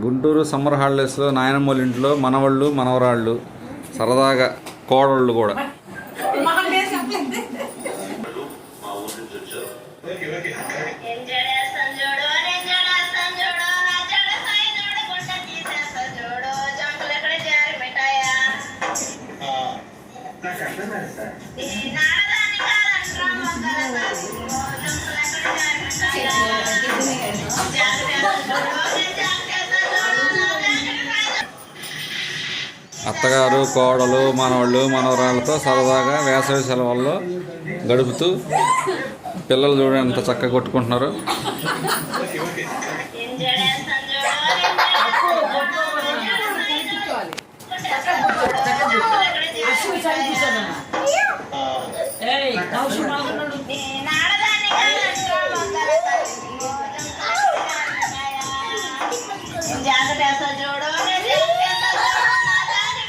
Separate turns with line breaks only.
Guntur summer హాలిడేస్లో నాయనమ్మ వాళ్ళ ఇంట్లో మనవాళ్ళు మనవరాళ్ళు సరదాగా కోడళ్ళు కూడా. అత్తగారు కోడలు మనవాళ్ళు మనవరాళ్ళతో సరదాగా వేసవి సెలవుల్లో గడుపుతూ పిల్లలు చూడండి ఎంత చక్కగా కొట్టుకుంటున్నారు.